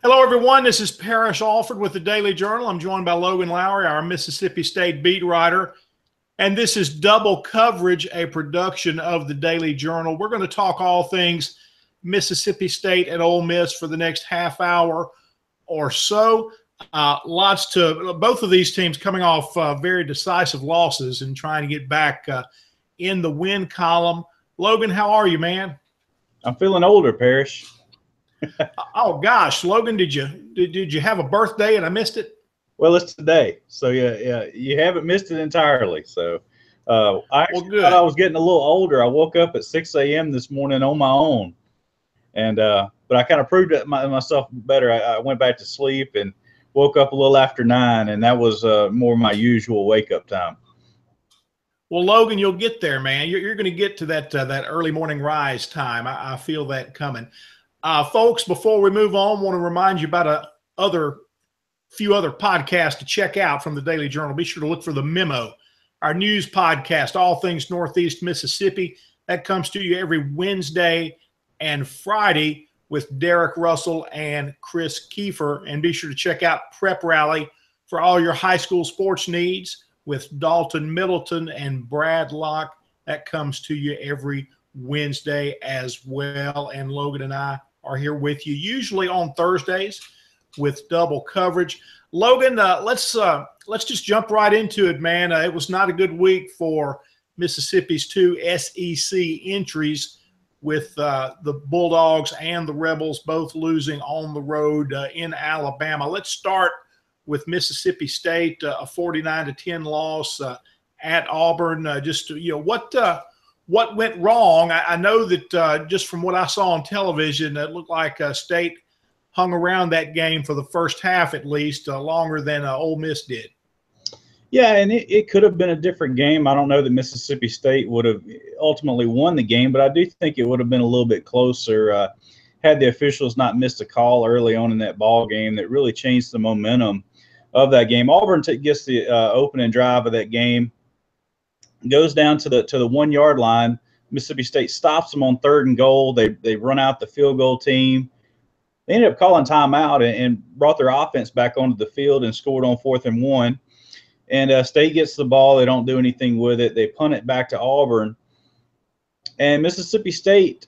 Hello, everyone. This is Parrish Alford with the Daily Journal. I'm joined by Logan Lowery, our Mississippi State beat writer. And this is Double Coverage, a production of the Daily Journal. We're going to talk all things Mississippi State and Ole Miss for the next half hour or so. Both of these teams coming off very decisive losses and trying to get back in the win column. Logan, how are you, man? I'm feeling older, Parrish. Oh gosh, Logan, did you have a birthday and I missed it? Well, it's today, so yeah, you haven't missed it entirely. So I thought I was getting a little older. I woke up at 6 a.m. this morning on my own, and but I kind of proved it myself better. I went back to sleep and woke up a little after 9, and that was more my usual wake up time. Well, Logan, you'll get there, man. You're going to get to that early morning rise time. I feel that coming. Folks, before we move on, I want to remind you about a few other podcasts to check out from the Daily Journal. Be sure to look for The Memo, our news podcast, all things Northeast Mississippi. That comes to you every Wednesday and Friday with Derek Russell and Chris Kiefer. And be sure to check out Prep Rally for all your high school sports needs with Dalton Middleton and Brad Locke. That comes to you every Wednesday as well. And Logan and I are here with you usually on Thursdays with double coverage. Logan, let's just jump right into it, man. It was not a good week for Mississippi's two SEC entries with the Bulldogs and the Rebels both losing on the road in Alabama. Let's start with Mississippi State, a 49-10 loss at Auburn. What went wrong? I know that just from what I saw on television, it looked like State hung around that game for the first half at least longer than Ole Miss did. Yeah, and it could have been a different game. I don't know that Mississippi State would have ultimately won the game, but I do think it would have been a little bit closer had the officials not missed a call early on in that ball game that really changed the momentum of that game. Auburn gets the opening drive of that game, goes down to the 1 yard line. Mississippi State stops them on 3rd and goal. They run out the field goal team. They ended up calling timeout and brought their offense back onto the field and scored on 4th and 1. And State gets the ball. They don't do anything with it. They punt it back to Auburn. And Mississippi State,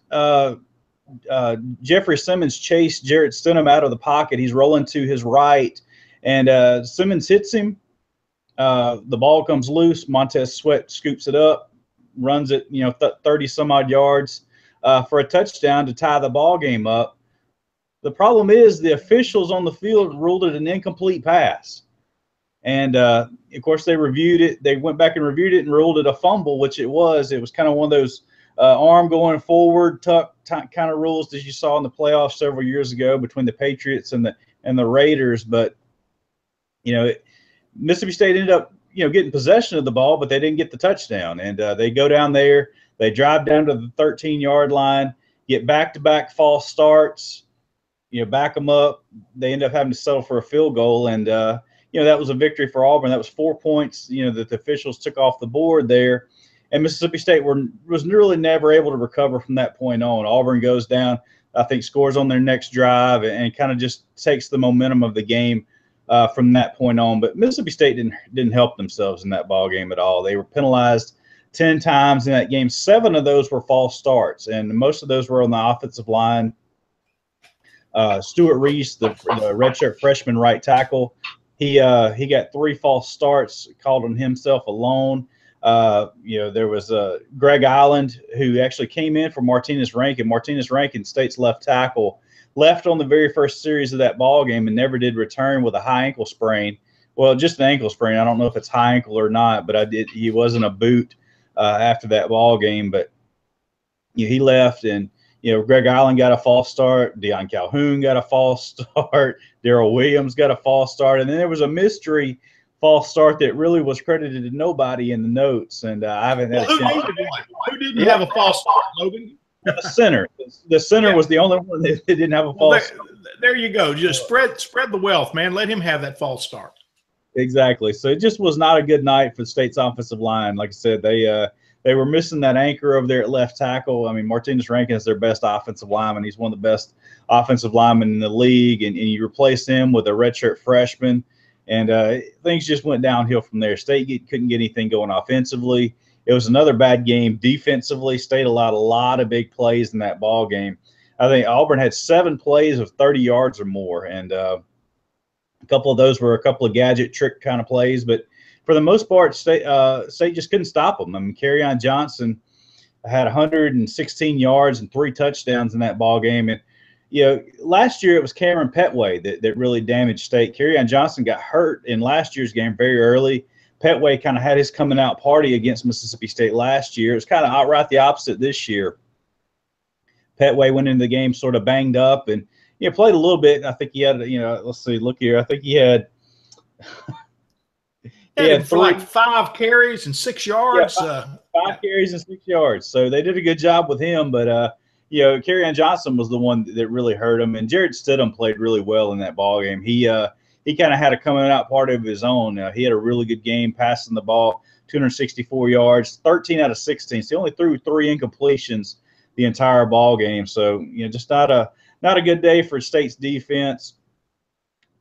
Jeffrey Simmons chased Jarrett Stidham out of the pocket. He's rolling to his right, and Simmons hits him. The ball comes loose. Montez Sweat scoops it up, runs it, 30 some odd yards for a touchdown to tie the ball game up. The problem is the officials on the field ruled it an incomplete pass. And, of course, they reviewed it. They went back and reviewed it and ruled it a fumble, which it was. It was kind of one of those arm going forward tuck kind of rules that you saw in the playoffs several years ago between the Patriots and the Raiders. But, Mississippi State ended up, getting possession of the ball, but they didn't get the touchdown. And they go down there. They drive down to the 13-yard line, get back-to-back false starts, back them up. They end up having to settle for a field goal. And, that was a victory for Auburn. That was 4 points, that the officials took off the board there. And Mississippi State was really never able to recover from that point on. Auburn goes down, I think, scores on their next drive and kind of just takes the momentum of the game from that point on. But Mississippi State didn't help themselves in that ball game at all. They were penalized 10 times in that game. 7 of those were false starts, and most of those were on the offensive line. Stuart Reese, the redshirt freshman right tackle, he got 3 false starts, called on himself alone. There was Greg Island, who actually came in for Martinez Rankin. Martinez Rankin, State's left tackle, left on the very first series of that ball game and never did return with a high ankle sprain. Well, just an ankle sprain. I don't know if it's high ankle or not, but he wasn't a boot after that ball game. But he left, and Greg Island got a false start. Deion Calhoun got a false start. Darrell Williams got a false start. And then there was a mystery false start that really was credited to nobody in the notes. And I haven't had a chance. Who didn't have a false start, Logan? The center. The center was the only one that didn't have a false start. There you go. Just spread the wealth, man. Let him have that false start. Exactly. So it just was not a good night for the State's offensive line. Like I said, they they were missing that anchor over there at left tackle. I mean, Martinez Rankin is their best offensive lineman. He's one of the best offensive linemen in the league, and you replace him with a redshirt freshman, and things just went downhill from there. State couldn't get anything going offensively. It was another bad game defensively. State allowed a lot of big plays in that ball game. I think Auburn had 7 plays of 30 yards or more, and a couple of those were a couple of gadget trick kind of plays, but for the most part, State just couldn't stop them. I mean, Kerryon Johnson had 116 yards and 3 touchdowns in that ball game. And, last year it was Cameron Petway that really damaged State. Kerryon Johnson got hurt in last year's game very early. Petway kind of had his coming out party against Mississippi State last year. It was kind of outright the opposite this year. Petway went into the game sort of banged up and played a little bit. I think he had, let's see, look here. I think he had – for like 5 carries and 6 yards. Yeah, five carries and 6 yards. So they did a good job with him. But, Kerryon Johnson was the one that really hurt him. And Jared Stidham played really well in that ballgame. He kind of had a coming out party of his own. He had a really good game passing the ball, 264 yards, 13 out of 16. So he only threw 3 incompletions the entire ball game. So, just not a good day for State's defense.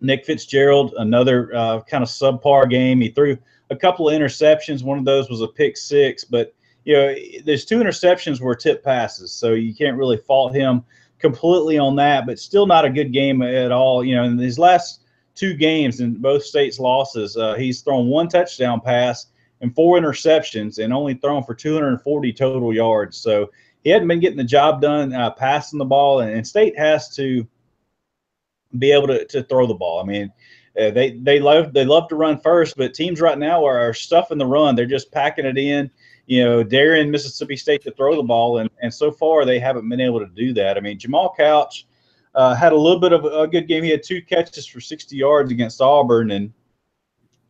Nick Fitzgerald, another kind of subpar game. He threw a couple of interceptions. One of those was a pick 6, but there's 2 interceptions were tip passes, so you can't really fault him completely on that. But still not a good game at all. In his last 2 games in both States' losses, he's thrown 1 touchdown pass and 4 interceptions, and only thrown for 240 total yards. So he hadn't been getting the job done passing the ball, and State has to be able to throw the ball. I mean, they love to run first, but teams right now are stuffing the run. They're just packing it in, daring Mississippi State to throw the ball, and so far they haven't been able to do that. I mean, Jamal Couch had a little bit of a good game. He had 2 catches for 60 yards against Auburn, and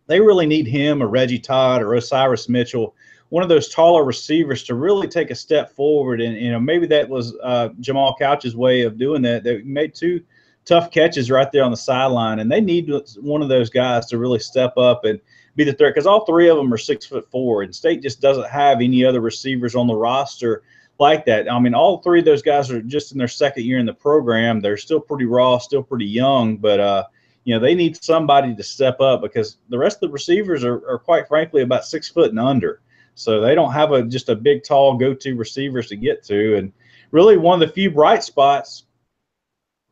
they really need him or Reggie Todd or Osiris Mitchell, one of those taller receivers, to really take a step forward. And maybe that was Jamal Couch's way of doing that. They made 2 tough catches right there on the sideline, and they need one of those guys to really step up and be the threat, because all 3 of them are 6'4", and State just doesn't have any other receivers on the roster like that. I mean, all 3 of those guys are just in their 2nd year in the program. They're still pretty raw, still pretty young, but they need somebody to step up, because the rest of the receivers are quite frankly about 6 foot and under, so they don't have just a big, tall go-to receivers to get to. And really, one of the few bright spots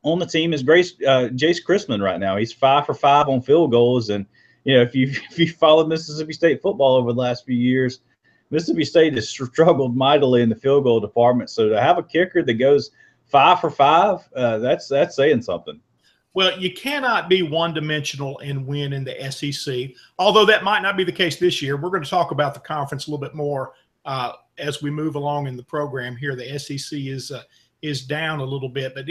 on the team is Jace Christman right now. He's 5 for 5 on field goals, and if you followed Mississippi State football over the last few years, Mississippi State has struggled mightily in the field goal department. So to have a kicker that goes 5 for 5, that's saying something. Well, you cannot be one-dimensional and win in the SEC, although that might not be the case this year. We're going to talk about the conference a little bit more as we move along in the program here. The SEC is down a little bit, but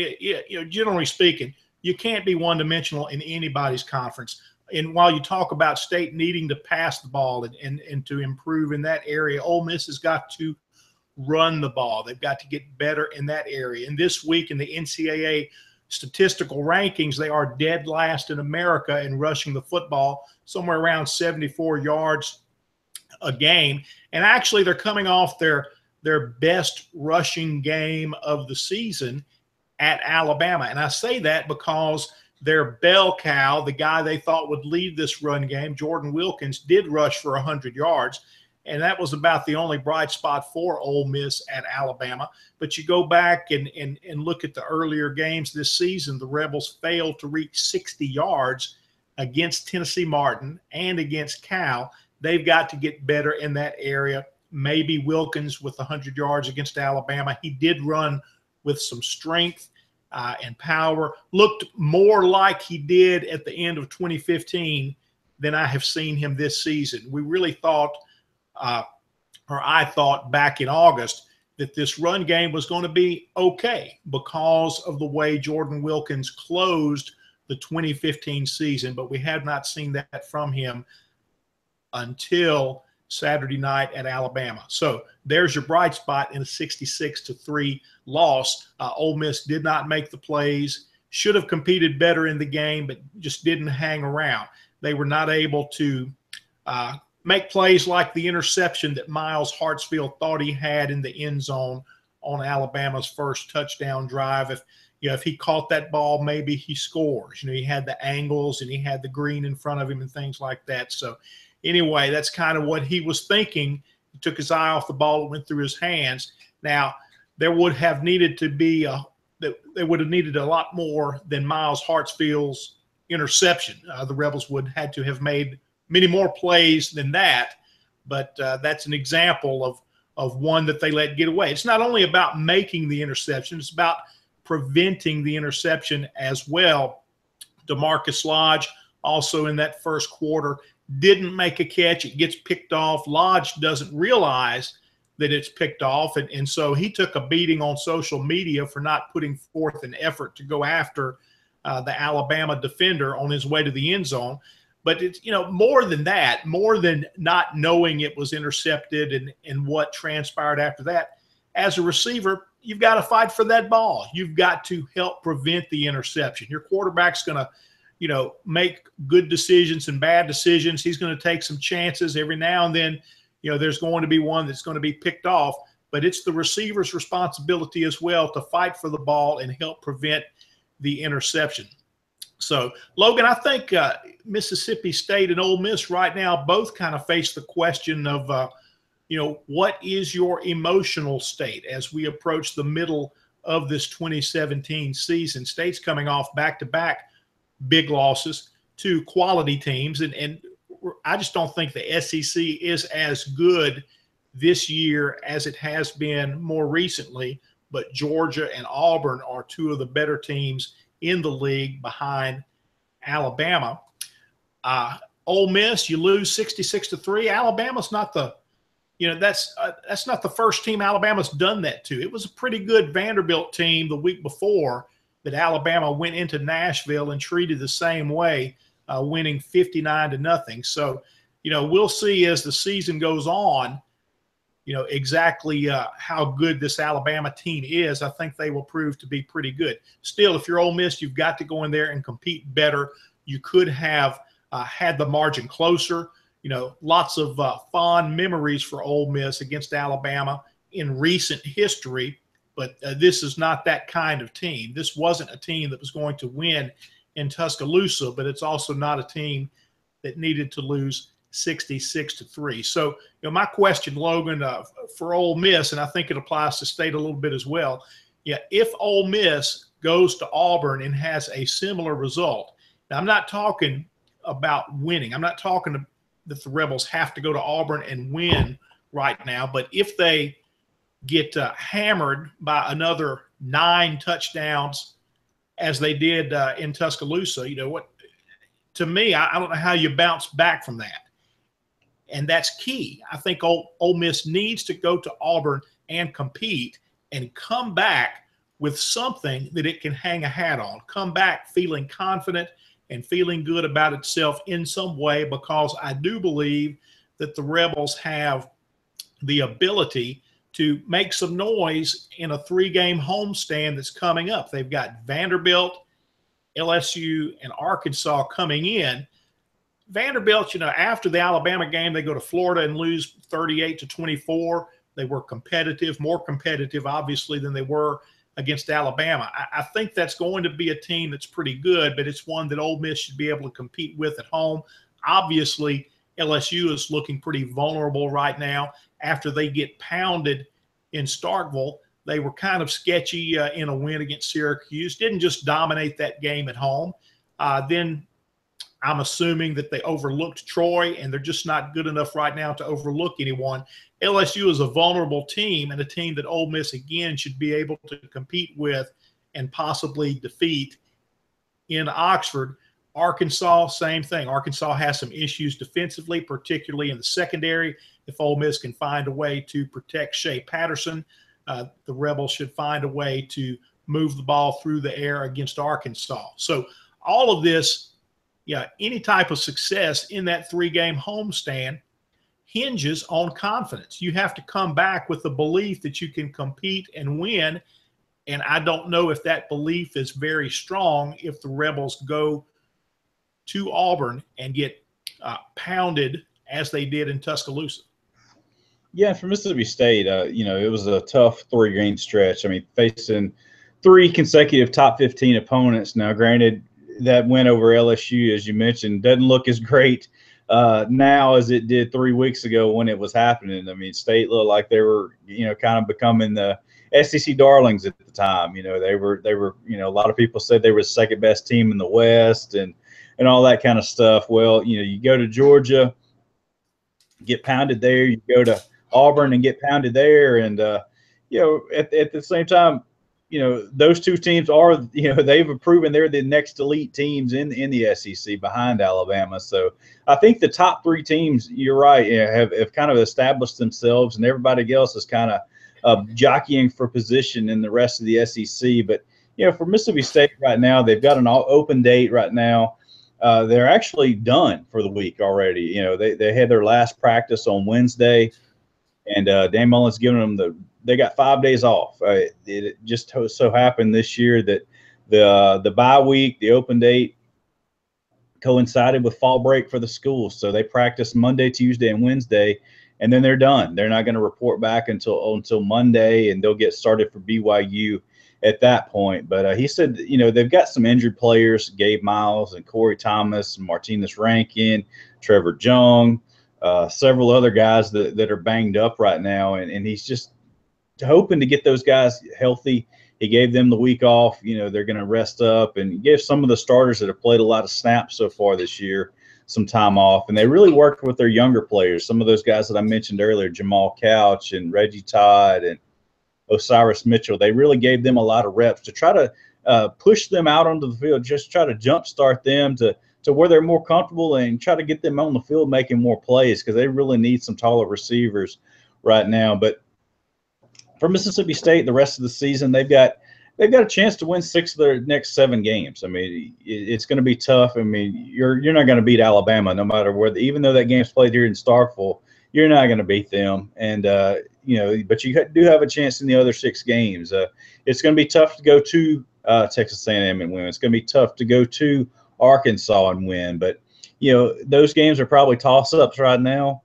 generally speaking, you can't be one-dimensional in anybody's conference. And while you talk about State needing to pass the ball and to improve in that area, Ole Miss has got to run the ball. They've got to get better in that area. And this week in the NCAA statistical rankings, they are dead last in America in rushing the football, somewhere around 74 yards a game. And actually, they're coming off their best rushing game of the season at Alabama. And I say that because their bell cow, the guy they thought would lead this run game, Jordan Wilkins, did rush for 100 yards. And that was about the only bright spot for Ole Miss at Alabama. But you go back and look at the earlier games this season, the Rebels failed to reach 60 yards against Tennessee Martin and against Cal. They've got to get better in that area. Maybe Wilkins with 100 yards against Alabama. He did run with some strength and power. Looked more like he did at the end of 2015 than I have seen him this season. We really thought or I thought back in August that this run game was going to be okay because of the way Jordan Wilkins closed the 2015 season, but we have not seen that from him until Saturday night at Alabama. So there's your bright spot in a 66-3 loss. Ole Miss did not make the plays, should have competed better in the game, but just didn't hang around. They were not able to make plays like the interception that Miles Hartsfield thought he had in the end zone on Alabama's first touchdown drive. If he caught that ball, maybe he scores. He had the angles and he had the green in front of him and things like that. So anyway, that's kind of what he was thinking. He took his eye off the ball, it went through his hands. Now, there would have needed to be they would have needed a lot more than Miles Hartsfield's interception. The Rebels would had to have made many more plays than that, but that's an example of one that they let get away. It's not only about making the interception, it's about preventing the interception as well. DeMarcus Lodge also in that first quarter didn't make a catch. It gets picked off. Lodge doesn't realize that it's picked off, and so he took a beating on social media for not putting forth an effort to go after the Alabama defender on his way to the end zone. But it's, more than that, more than not knowing it was intercepted and what transpired after that, as a receiver, you've got to fight for that ball. You've got to help prevent the interception. Your quarterback's going to, make good decisions and bad decisions. He's going to take some chances every now and then. There's going to be one that's going to be picked off, but it's the receiver's responsibility as well to fight for the ball and help prevent the interception. So, Logan, I think Mississippi State and Ole Miss right now both kind of face the question of, what is your emotional state as we approach the middle of this 2017 season? State's coming off back-to-back big losses to quality teams, and I just don't think the SEC is as good this year as it has been more recently, but Georgia and Auburn are two of the better teams in the league behind Alabama. Ole Miss, you lose 66-3. Alabama's not the, that's not the first team Alabama's done that to. It was a pretty good Vanderbilt team the week before that Alabama went into Nashville and treated the same way, winning 59-0. So, we'll see as the season goes on, exactly how good this Alabama team is. I think they will prove to be pretty good. Still, if you're Ole Miss, you've got to go in there and compete better. You could have had the margin closer. Lots of fond memories for Ole Miss against Alabama in recent history, but this is not that kind of team. This wasn't a team that was going to win in Tuscaloosa, but it's also not a team that needed to lose 66-3. So, my question, Logan, for Ole Miss, and I think it applies to State a little bit as well. Yeah, if Ole Miss goes to Auburn and has a similar result, now I'm not talking about winning. I'm not talking that the Rebels have to go to Auburn and win right now, but if they get hammered by another 9 touchdowns as they did in Tuscaloosa, to me, I don't know how you bounce back from that. And that's key. I think Ole Miss needs to go to Auburn and compete and come back with something that it can hang a hat on. Come back feeling confident and feeling good about itself in some way, because I do believe that the Rebels have the ability to make some noise in a 3-game homestand that's coming up. They've got Vanderbilt, LSU, and Arkansas coming in. Vanderbilt, after the Alabama game, they go to Florida and lose 38-24. They were competitive, more competitive, obviously, than they were against Alabama. I think that's going to be a team that's pretty good, but it's one that Ole Miss should be able to compete with at home. Obviously, LSU is looking pretty vulnerable right now after they get pounded in Starkville. They were kind of sketchy in a win against Syracuse. Didn't just dominate that game at home. Then I'm assuming that they overlooked Troy, and they're just not good enough right now to overlook anyone. LSU is a vulnerable team, and a team that Ole Miss, again, should be able to compete with and possibly defeat in Oxford. Arkansas, same thing. Arkansas has some issues defensively, particularly in the secondary. If Ole Miss can find a way to protect Shea Patterson, the Rebels should find a way to move the ball through the air against Arkansas. So all of this, any type of success in that 3-game homestand hinges on confidence. You have to come back with the belief that you can compete and win, and I don't know if that belief is very strong if the Rebels go to Auburn and get pounded as they did in Tuscaloosa. Yeah, for Mississippi State, it was a tough 3-game stretch. I mean, facing 3 consecutive top 15 opponents. Now, granted, that win over LSU, as you mentioned, doesn't look as great now as it did 3 weeks ago when it was happening. I mean, State looked like they were, kind of becoming the SEC darlings at the time. They were, a lot of people said they were the second best team in the West and all that kind of stuff. Well, you go to Georgia, get pounded there. You go to Auburn and get pounded there. And, at the same time, those 2 teams are, they've proven they're the next elite teams in the SEC behind Alabama. So I think the top 3 teams, you're right, have kind of established themselves, and everybody else is kind of jockeying for position in the rest of the SEC. But, for Mississippi State right now, they've got an open date right now. They're actually done for the week already. They had their last practice on Wednesday, and Dan Mullen's giving them they got 5 days off. It just so happened this year that the bye week, the open date, coincided with fall break for the schools. So they practice Monday, Tuesday, and Wednesday, and then they're done. They're not going to report back until Monday, and they'll get started for BYU at that point. But he said, they've got some injured players, Gabe Miles and Corey Thomas and Martinez Rankin, Trevor Jung, several other guys that are banged up right now. And he's just hoping to get those guys healthy. He gave them the week off. They're going to rest up, and give some of the starters that have played a lot of snaps so far this year some time off. And they really worked with their younger players. Some of those guys that I mentioned earlier, Jamal Couch and Reggie Todd and Osiris Mitchell, they really gave them a lot of reps to try to push them out onto the field, just try to jumpstart them to where they're more comfortable and try to get them on the field making more plays, because they really need some taller receivers right now. But for Mississippi State, the rest of the season, they've got a chance to win 6 of their next 7 games. I mean, it's going to be tough. I mean, you're not going to beat Alabama no matter where. Even though that game's played here in Starkville, you're not going to beat them. And but you do have a chance in the other 6 games. It's going to be tough to go to Texas A&M and win. It's going to be tough to go to Arkansas and win. But those games are probably toss-ups right now.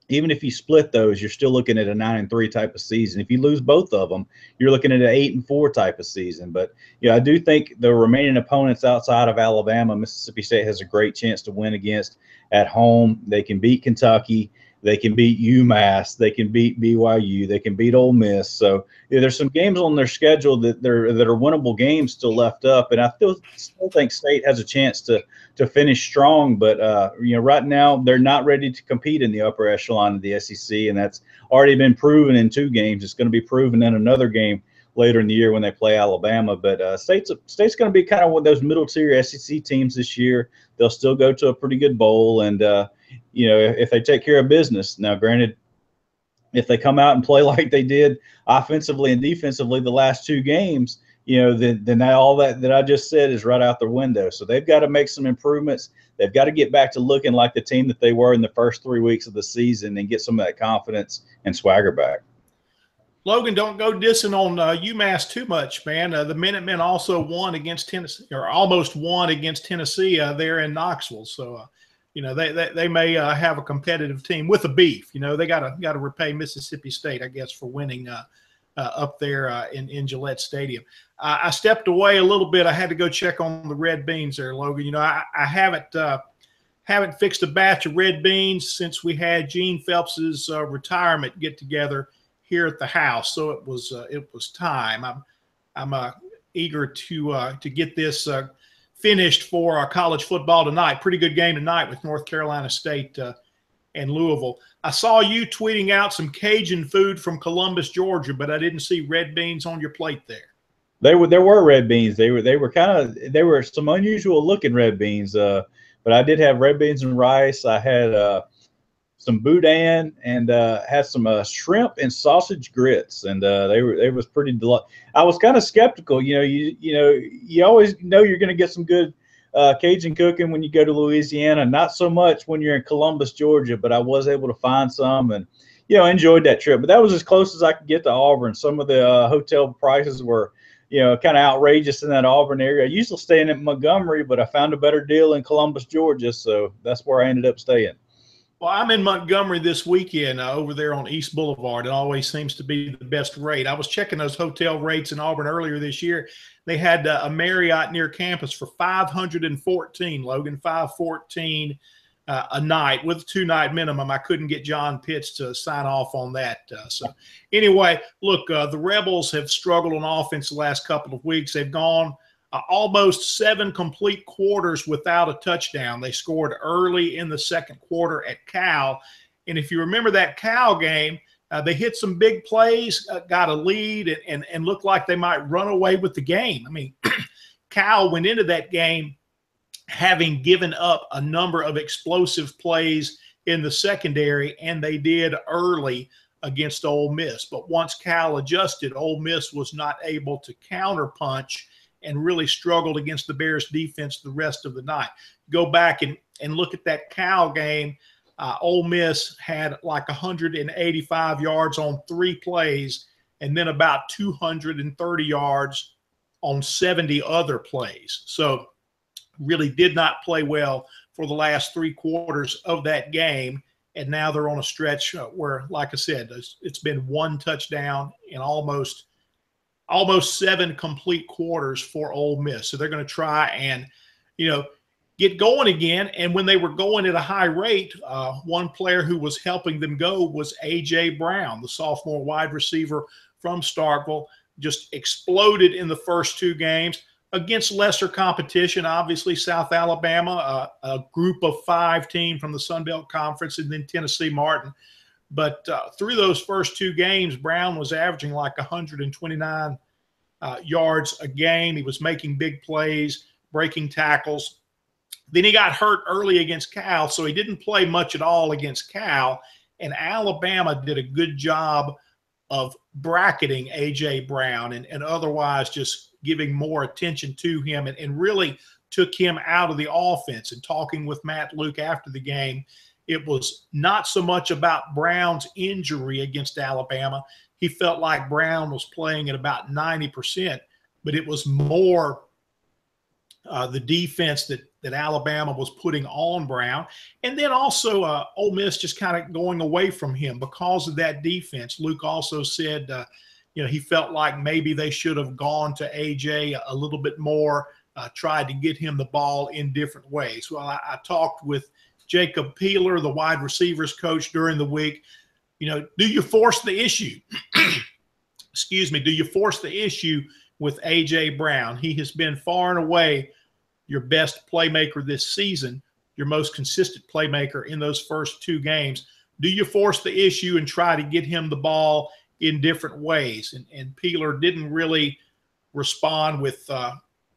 Even if you split those, you're still looking at a 9-3 type of season. If you lose both of them, you're looking at an 8-4 type of season. But I do think the remaining opponents outside of Alabama, Mississippi State has a great chance to win against at home. They can beat Kentucky. They can beat UMass. They can beat BYU. They can beat Ole Miss. So there's some games on their schedule that are winnable games still left up, and I still think State has a chance to finish strong. But right now they're not ready to compete in the upper echelon of the SEC, and that's already been proven in 2 games. It's going to be proven in another game later in the year when they play Alabama. But State's going to be kind of one of those middle tier SEC teams this year. They'll still go to a pretty good bowl, and if they take care of business. Now, granted, if they come out and play like they did offensively and defensively the last 2 games, then all that I just said is right out the window. So they've got to make some improvements. They've got to get back to looking like the team that they were in the first 3 weeks of the season and get some of that confidence and swagger back. Logan, don't go dissing on UMass too much, man. The Minutemen also won against Tennessee, or almost won against Tennessee there in Knoxville. So, they may have a competitive team with a beef. They got to repay Mississippi State, I guess, for winning up there in Gillette Stadium. I stepped away a little bit. I had to go check on the red beans there, Logan. I haven't fixed a batch of red beans since we had Gene Phelps's retirement get together here at the house. So it was time. I'm eager to get this finished for college football tonight. Pretty good game tonight with North Carolina State and Louisville. I saw you tweeting out some Cajun food from Columbus, Georgia, but I didn't see red beans on your plate there. There were red beans. They were some unusual looking red beans. But I did have red beans and rice. I had some boudin and had some shrimp and sausage grits, and they was pretty delightful. I was kind of skeptical. You always know you're going to get some good Cajun cooking when you go to Louisiana. Not so much when you're in Columbus, Georgia, but I was able to find some and enjoyed that trip. But that was as close as I could get to Auburn. Some of the hotel prices were kind of outrageous in that Auburn area. I usually staying in Montgomery, but I found a better deal in Columbus, Georgia, so that's where I ended up staying. Well, I'm in Montgomery this weekend over there on East Boulevard. It always seems to be the best rate. I was checking those hotel rates in Auburn earlier this year. They had a Marriott near campus for 514, Logan, 514 a night with a 2-night minimum. I couldn't get John Pitts to sign off on that. So anyway, look, the Rebels have struggled on offense the last couple of weeks. They've gone almost 7 complete quarters without a touchdown. They scored early in the second quarter at Cal. And if you remember that Cal game, they hit some big plays, got a lead, and looked like they might run away with the game. I mean, Cal went into that game having given up a number of explosive plays in the secondary, and they did early against Ole Miss. But once Cal adjusted, Ole Miss was not able to counterpunch and really struggled against the Bears defense the rest of the night. Go back and look at that Cal game. Ole Miss had like 185 yards on 3 plays and then about 230 yards on 70 other plays. So really did not play well for the last 3 quarters of that game. And now they're on a stretch where, like I said, it's been 1 touchdown in almost 7 complete quarters for Ole Miss. So they're going to try and, get going again. And when they were going at a high rate, one player who was helping them go was A.J. Brown, the sophomore wide receiver from Starkville. Just exploded in the first 2 games against lesser competition, obviously South Alabama, a group of 5 team from the Sun Belt Conference, and then Tennessee Martin. But through those first 2 games, Brown was averaging like 129 yards a game. He was making big plays, breaking tackles. Then he got hurt early against Cal, so he didn't play much at all against Cal. And Alabama did a good job of bracketing A.J. Brown and otherwise just giving more attention to him and really took him out of the offense. And talking with Matt Luke after the game, it was not so much about Brown's injury against Alabama. He felt like Brown was playing at about 90%, but it was more the defense that Alabama was putting on Brown. And then also Ole Miss just kind of going away from him because of that defense. Luke also said, he felt like maybe they should have gone to A.J. a little bit more, tried to get him the ball in different ways. Well, I talked with Jacob Peeler, the wide receivers coach, during the week. Do you force the issue? Excuse me. Do you force the issue with A.J. Brown? He has been far and away your best playmaker this season, your most consistent playmaker in those first 2 games. Do you force the issue and try to get him the ball in different ways? And Peeler didn't really respond with,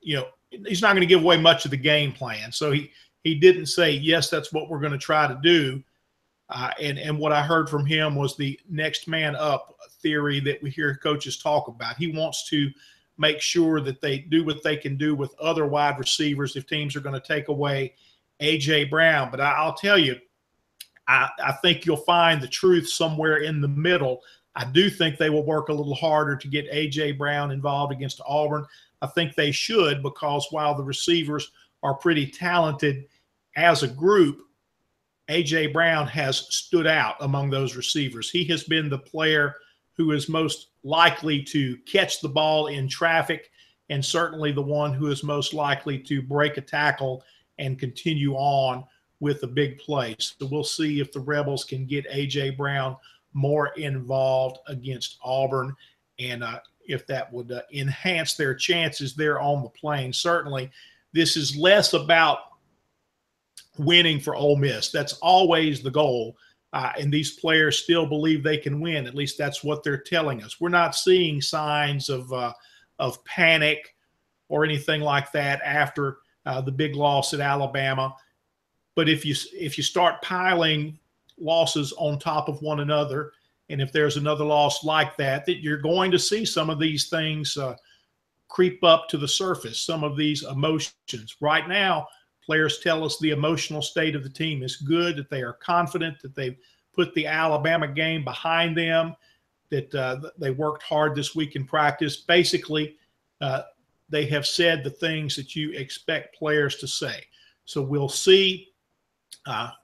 he's not going to give away much of the game plan. So he didn't say, yes, that's what we're going to try to do. And what I heard from him was the next man up theory that we hear coaches talk about. He wants to make sure that they do what they can do with other wide receivers if teams are going to take away A.J. Brown. But I'll tell you, I think you'll find the truth somewhere in the middle. I do think they will work a little harder to get A.J. Brown involved against Auburn. I think they should, because while the receivers are pretty talented as a group, A.J. Brown has stood out among those receivers. He has been the player who is most likely to catch the ball in traffic, and certainly the one who is most likely to break a tackle and continue on with a big play. So we'll see if the Rebels can get A.J. Brown more involved against Auburn, and if that would enhance their chances there on the Plains. Certainly, this is less about winning for Ole Miss. That's always the goal. And these players still believe they can win. At least that's what they're telling us. We're not seeing signs of panic or anything like that after the big loss at Alabama. But if you start piling losses on top of one another, and if there's another loss like that, that you're going to see some of these things creep up to the surface, some of these emotions. Right now, players tell us the emotional state of the team is good, that they are confident, that they've put the Alabama game behind them, that they worked hard this week in practice. Basically, they have said the things that you expect players to say. So we'll see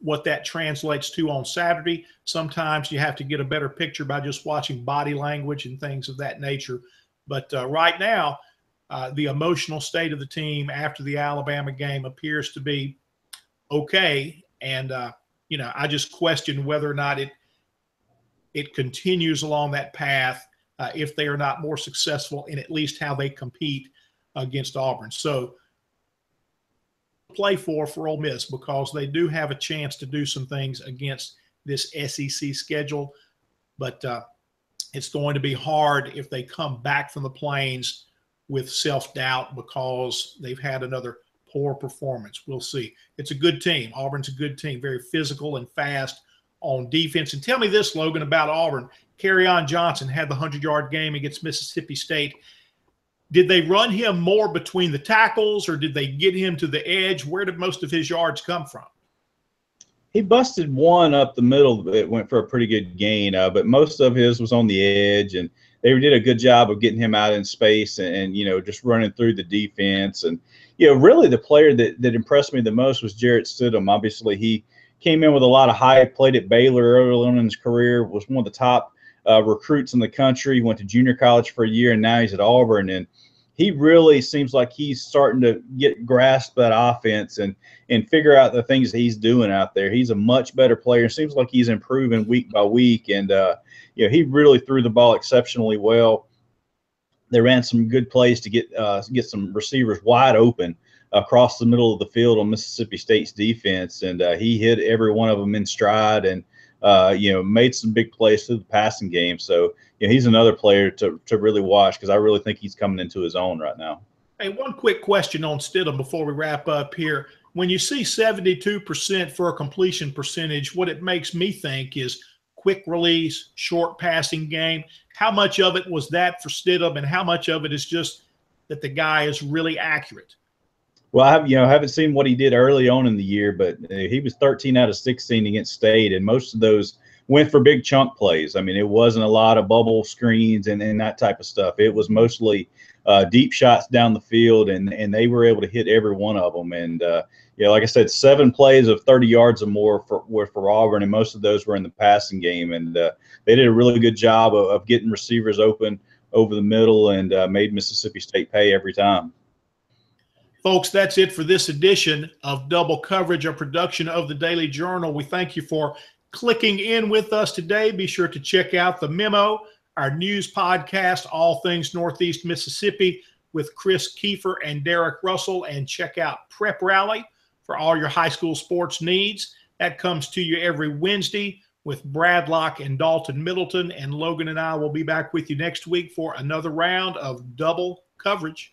what that translates to on Saturday. Sometimes you have to get a better picture by just watching body language and things of that nature. But right now, the emotional state of the team after the Alabama game appears to be okay. And, I just question whether or not it continues along that path if they are not more successful in at least how they compete against Auburn. So play for Ole Miss, because they do have a chance to do some things against this SEC schedule. But it's going to be hard if they come back from the Plains with self-doubt because they've had another poor performance. We'll see. It's a good team. Auburn's a good team, very physical and fast on defense. And tell me this, Logan, about Auburn. Kerryon Johnson had the 100-yard game against Mississippi State. Did they run him more between the tackles, or did they get him to the edge? Where did most of his yards come from? He busted one up the middle that went for a pretty good gain, but most of his was on the edge, and they did a good job of getting him out in space and just running through the defense. And, really the player that impressed me the most was Jarrett Stidham. Obviously, he came in with a lot of hype, played at Baylor early on in his career, was one of the top recruits in the country, went to junior college for a year, and now he's at Auburn. And he really seems like he's starting to grasp that offense and figure out the things that he's doing out there. He's a much better player. It seems like he's improving week by week, and he really threw the ball exceptionally well. They ran some good plays to get some receivers wide open across the middle of the field on Mississippi State's defense, and he hit every one of them in stride and made some big plays through the passing game. So he's another player to really watch, because I really think he's coming into his own right now. Hey, one quick question on Stidham before we wrap up here. When you see 72% for a completion percentage, what it makes me think is quick release, short passing game. How much of it was that for Stidham, and how much of it is just that the guy is really accurate? Well, I haven't seen what he did early on in the year, but he was 13 out of 16 against State, and most of those went for big chunk plays. I mean, it wasn't a lot of bubble screens and that type of stuff. It was mostly deep shots down the field, and they were able to hit every one of them. And like I said, 7 plays of 30 yards or more were for Auburn, and most of those were in the passing game. And they did a really good job of getting receivers open over the middle, and made Mississippi State pay every time. Folks, that's it for this edition of Double Coverage, a production of the Daily Journal. We thank you for clicking in with us today. Be sure to check out the Memo, our news podcast, All Things Northeast Mississippi, with Chris Kiefer and Derek Russell, and check out Prep Rally for all your high school sports needs. That comes to you every Wednesday with Brad Locke and Dalton Middleton, and Logan and I will be back with you next week for another round of Double Coverage.